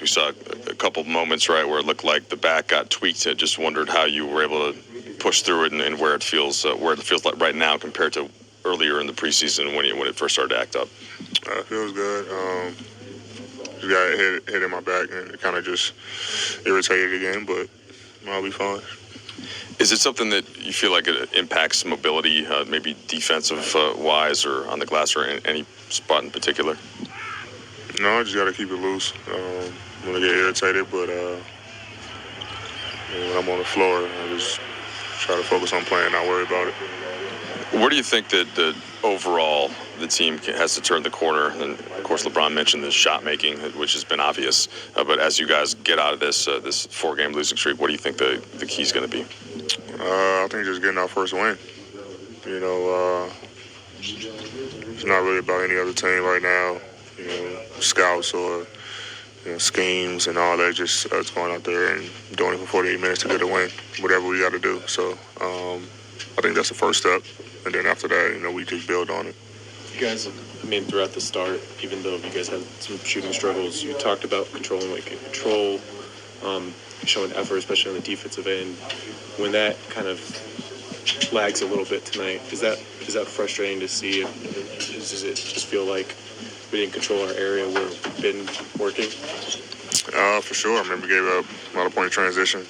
We saw a couple moments, right, where it looked like the back got tweaked. I just wondered how you were able to push through it and where it feels like right now compared to earlier in the preseason when it first started to act up. It feels good. Just got hit in my back and it kind of just irritated again, but I'll be fine. Is it something that you feel like it impacts mobility, maybe defensive-wise or on the glass or in any spot in particular? No, I just got to keep it loose. I'm going to get irritated, but when I'm on the floor, I just try to focus on playing, not worry about it. Where do you think that overall the team has to turn the corner? And, of course, LeBron mentioned the shot making, which has been obvious. But as you guys get out of this four-game losing streak, what do you think the key is going to be? I think just getting our first win. You know, it's not really about any other team right now. You know, scouts or schemes and all that. Just us going out there and doing it for 48 minutes to get a win, whatever we got to do. So I think that's the first step. And then after that, we just build on it. You guys, throughout the start, even though you guys had some shooting struggles, you talked about controlling what you can control, showing effort, especially on the defensive end. When that kind of lags a little bit tonight, is that frustrating to see? Does it just feel like we didn't control our area where we've been working? For sure. I remember we gave up a lot of point transition.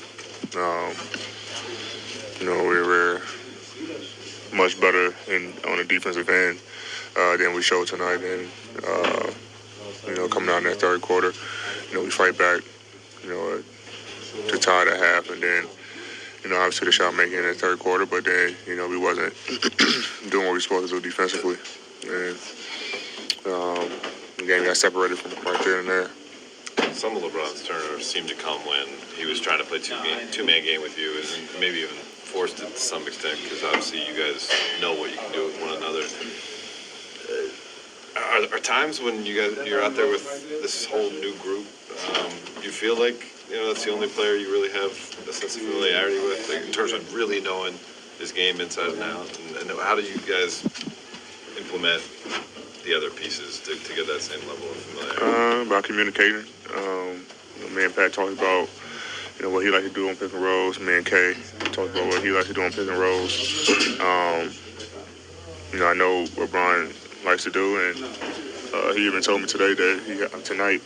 We were much better on the defensive end than we showed tonight. And, coming out in that third quarter, we fight back, to tie the half. And then, obviously the shot making in the third quarter, but then, we wasn't doing what we were supposed to do defensively. And the game got separated from right there and there. Some of LeBron's turnovers seemed to come when he was trying to play two-man game with you, and maybe even forced it to some extent, because obviously you guys know what you can do with one another. Are times when you're out there with this whole new group, do you feel like that's the only player you really have a sense of familiarity with, like, in terms of really knowing his game inside and out? And how do you guys implement the other pieces to get that same level of familiarity? About communicating. Me and Pat talked about what he likes to do on pick and rolls. Me and Kay talked about what he likes to do on pick and rolls. I know what Brian likes to do, and he even told me today that tonight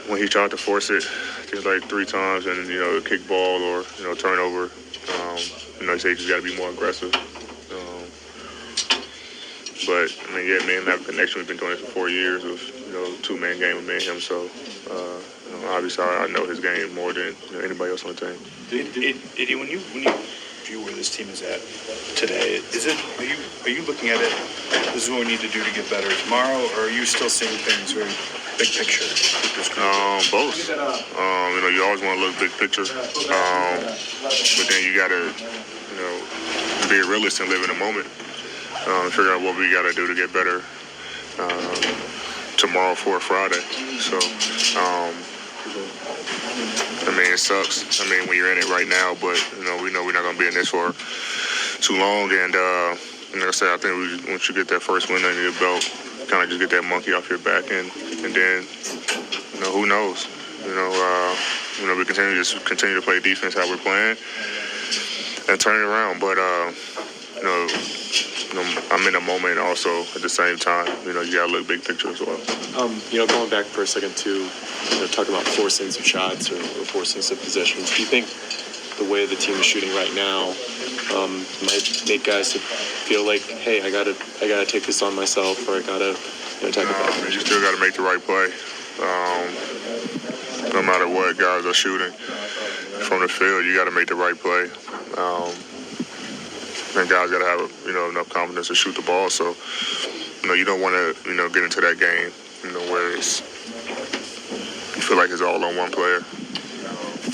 when he tried to force it, I think like 3 times, and kick ball or turnover. He said you just got to be more aggressive. But me and him have a connection. We've been doing this for 4 years of two-man game with me and him. So obviously I know his game more than anybody else on the team. Eddie, when you view where this team is at today, are you looking at it? This is what we need to do to get better tomorrow, or are you still seeing things very big picture? Both. You always want to look big picture, but then you gotta be a realist and live in the moment. Figure out what we got to do to get better tomorrow for Friday. So, it sucks. When you're in it right now, but, we know we're not going to be in this for too long. And, like I said, I think once you get that first win under your belt, kind of just get that monkey off your back. And then, who knows? We continue to play defense how we're playing and turn it around. But, I'm in a moment also at the same time. You got to look big picture as well. Going back for a second to talk about forcing some shots or forcing some possessions. Do you think the way the team is shooting right now might make guys feel like, hey, I gotta take this on myself, or I gotta take it back? You still got to make the right play. No matter what guys are shooting from the field, you got to make the right play. And guys got to have enough confidence to shoot the ball. So you don't want to get into that game where you feel like it's all on one player.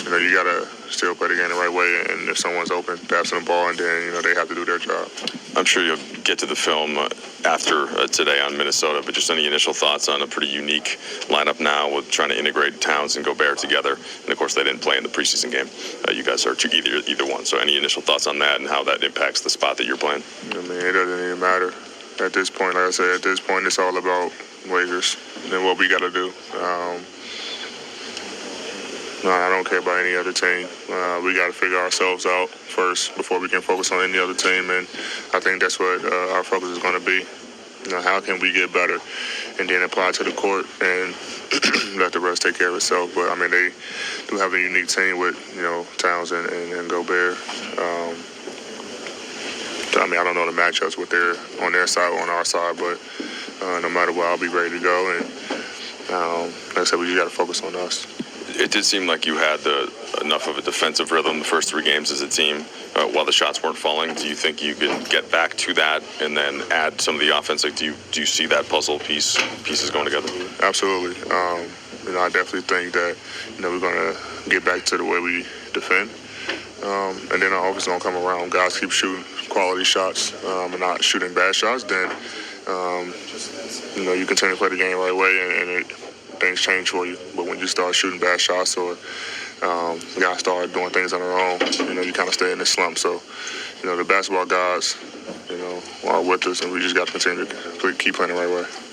You got to still play the game the right way, and if someone's open, passing the ball, and then they have to do their job. I'm sure you'll get to the film after today on Minnesota, but just any initial thoughts on a pretty unique lineup now with trying to integrate Towns and Gobert together. And, of course, they didn't play in the preseason game. You guys are either one. So any initial thoughts on that and how that impacts the spot that you're playing? It doesn't even matter at this point. Like I said, at this point, it's all about Lakers and what we got to do. No, I don't care about any other team. We got to figure ourselves out first before we can focus on any other team, and I think that's what our focus is going to be. How can we get better, and then apply to the court and let the rest take care of itself. But I mean, they do have a unique team with Townsend and Gobert. I mean, I don't know the matchups with on their side or on our side, but no matter what, I'll be ready to go. And like I said, we just got to focus on us. It did seem like you had enough of a defensive rhythm the first 3 games as a team while the shots weren't falling. Do you think you can get back to that and then add some of the offense? Like, do you see that puzzle pieces going together? Absolutely. I definitely think that we're going to get back to the way we defend. And then our offense is going to come around. Guys keep shooting quality shots and not shooting bad shots. Then, you continue to play the game the right way and things change for you. But when you start shooting bad shots or guys start doing things on their own, you kind of stay in this slump. So, the basketball guys, are with us, and we just got to continue to keep playing the right way.